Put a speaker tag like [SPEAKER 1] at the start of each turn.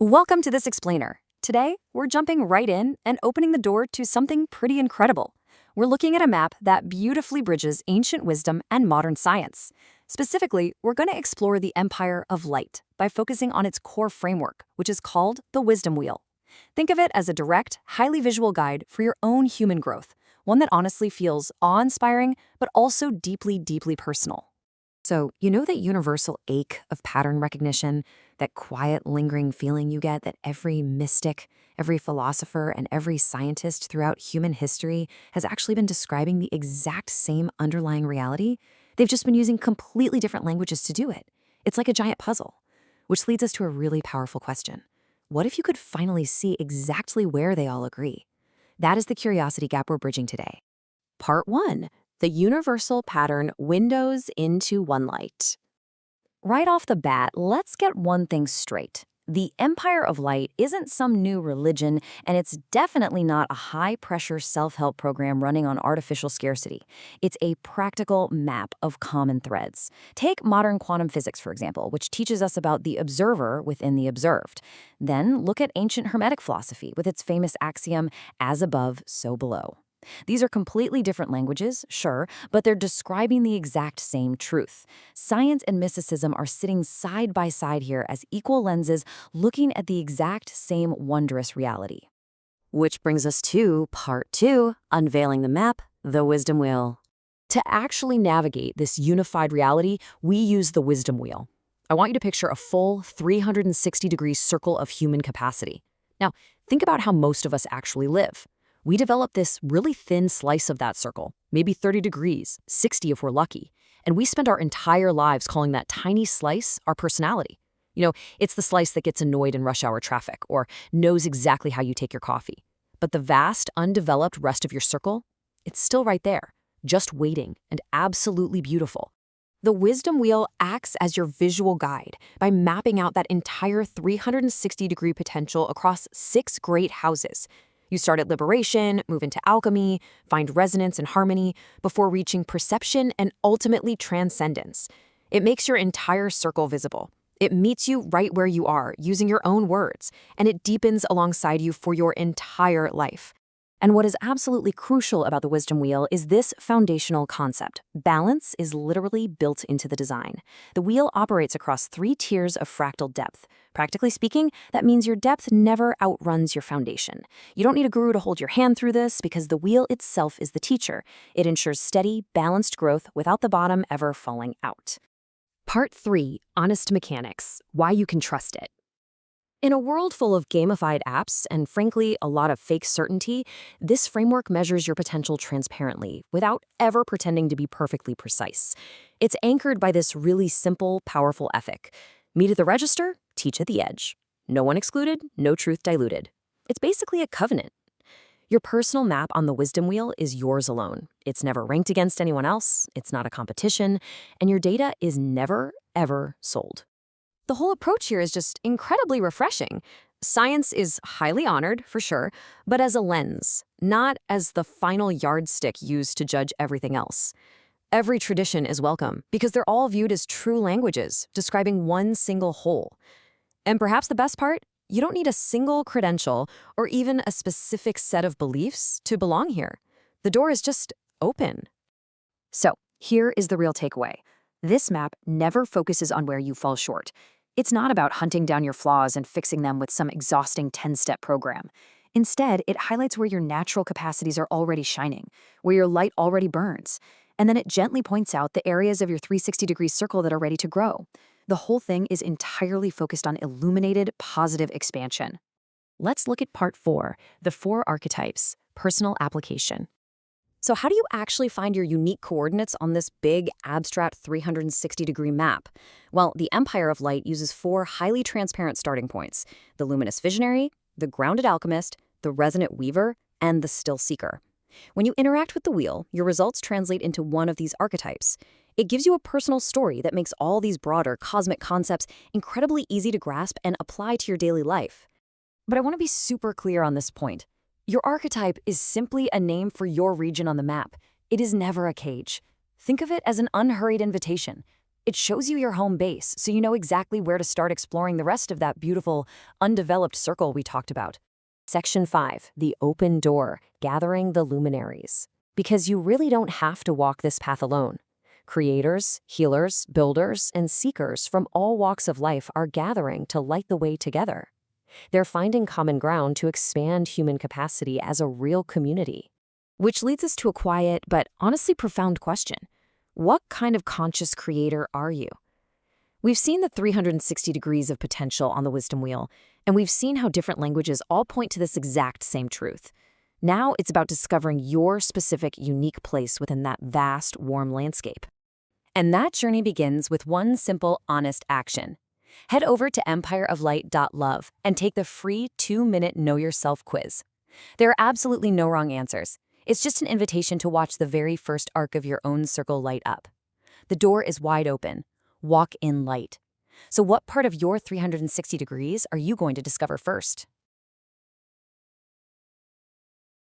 [SPEAKER 1] Welcome to this explainer. Today, we're jumping right in and opening the door to something pretty incredible. We're looking at a map that beautifully bridges ancient wisdom and modern science. Specifically, we're going to explore the Empire of Light by focusing on its core framework, which is called the Wisdom Wheel. Think of it as a direct, highly visual guide for your own human growth, one that honestly feels awe-inspiring, but also deeply, deeply personal. So, you know that universal ache of pattern recognition, that quiet, lingering feeling you get that every mystic, every philosopher, and every scientist throughout human history has actually been describing the exact same underlying reality? They've just been using completely different languages to do it. It's like a giant puzzle. Which leads us to a really powerful question. What if you could finally see exactly where they all agree? That is the curiosity gap we're bridging today.
[SPEAKER 2] Part 1. The Universal Pattern Windows into OneLight.
[SPEAKER 1] Right off the bat, let's get one thing straight. The Empire of Light isn't some new religion, and it's definitely not a high-pressure self-help program running on artificial scarcity. It's a practical map of common threads. Take modern quantum physics, for example, which teaches us about the observer within the observed. Then look at ancient Hermetic philosophy with its famous axiom, as above, so below. These are completely different languages, sure, but they're describing the exact same truth. Science and mysticism are sitting side by side here as equal lenses looking at the exact same wondrous reality.
[SPEAKER 2] Which brings us to Part 2, Unveiling the Map, the Wisdom Wheel. To actually navigate this unified reality, we use the Wisdom Wheel. I want you to picture a full 360-degree circle of human capacity. Now, think about how most of us actually live. We develop this really thin slice of that circle, maybe 30 degrees, 60 if we're lucky, and we spend our entire lives calling that tiny slice our personality. It's the slice that gets annoyed in rush hour traffic or knows exactly how you take your coffee. But the vast, undeveloped rest of your circle, it's still right there, just waiting and absolutely beautiful. The Wisdom Wheel acts as your visual guide by mapping out that entire 360-degree potential across 6 great houses. You start at liberation, move into alchemy, find resonance and harmony, before reaching perception and ultimately transcendence. It makes your entire circle visible. It meets you right where you are, using your own words, and it deepens alongside you for your entire life. And what is absolutely crucial about the Wisdom Wheel is this foundational concept. Balance is literally built into the design. The wheel operates across 3 tiers of fractal depth. Practically speaking, that means your depth never outruns your foundation. You don't need a guru to hold your hand through this because the wheel itself is the teacher. It ensures steady, balanced growth without the bottom ever falling out. Part 3, Honest Mechanics, Why You Can Trust It. In a world full of gamified apps and, frankly, a lot of fake certainty, this framework measures your potential transparently without ever pretending to be perfectly precise. It's anchored by this really simple, powerful ethic. Meet at the register, teach at the edge. No one excluded, no truth diluted. It's basically a covenant. Your personal map on the Wisdom Wheel is yours alone. It's never ranked against anyone else, it's not a competition, and your data is never, ever sold. The whole approach here is just incredibly refreshing. Science is highly honored, for sure, but as a lens, not as the final yardstick used to judge everything else. Every tradition is welcome because they're all viewed as true languages, describing one single whole. And perhaps the best part, you don't need a single credential or even a specific set of beliefs to belong here. The door is just open. So, here is the real takeaway. This map never focuses on where you fall short. It's not about hunting down your flaws and fixing them with some exhausting 10-step program. Instead, it highlights where your natural capacities are already shining, where your light already burns, and then it gently points out the areas of your 360-degree circle that are ready to grow. The whole thing is entirely focused on illuminated, positive expansion. Let's look at Part 4, the 4 archetypes, personal application. So how do you actually find your unique coordinates on this big, abstract 360-degree map? Well, the Empire of Light uses 4 highly transparent starting points: the Luminous Visionary, the Grounded Alchemist, the Resonant Weaver, and the Still Seeker. When you interact with the wheel, your results translate into one of these archetypes. It gives you a personal story that makes all these broader cosmic concepts incredibly easy to grasp and apply to your daily life. But I want to be super clear on this point. Your archetype is simply a name for your region on the map. It is never a cage. Think of it as an unhurried invitation.
[SPEAKER 1] It shows you your home base, so you know exactly where to start exploring the rest of that beautiful, undeveloped circle we talked about.
[SPEAKER 2] Section 5, the open door, gathering the luminaries. Because you really don't have to walk this path alone. Creators, healers, builders, and seekers from all walks of life are gathering to light the way together. They're finding common ground to expand human capacity as a real community. Which leads us to a quiet but honestly profound question. What kind of conscious creator are you? We've seen the 360 degrees of potential on the wisdom wheel, and we've seen how different languages all point to this exact same truth. Now it's about discovering your specific, unique place within that vast, warm landscape.
[SPEAKER 1] And that journey begins with one simple, honest action. Head over to empireoflight.love and take the free 2-minute Know Yourself quiz. There are absolutely no wrong answers. It's just an invitation to watch the very first arc of your own circle light up. The door is wide open. Walk in light. So what part of your 360 degrees are you going to discover first?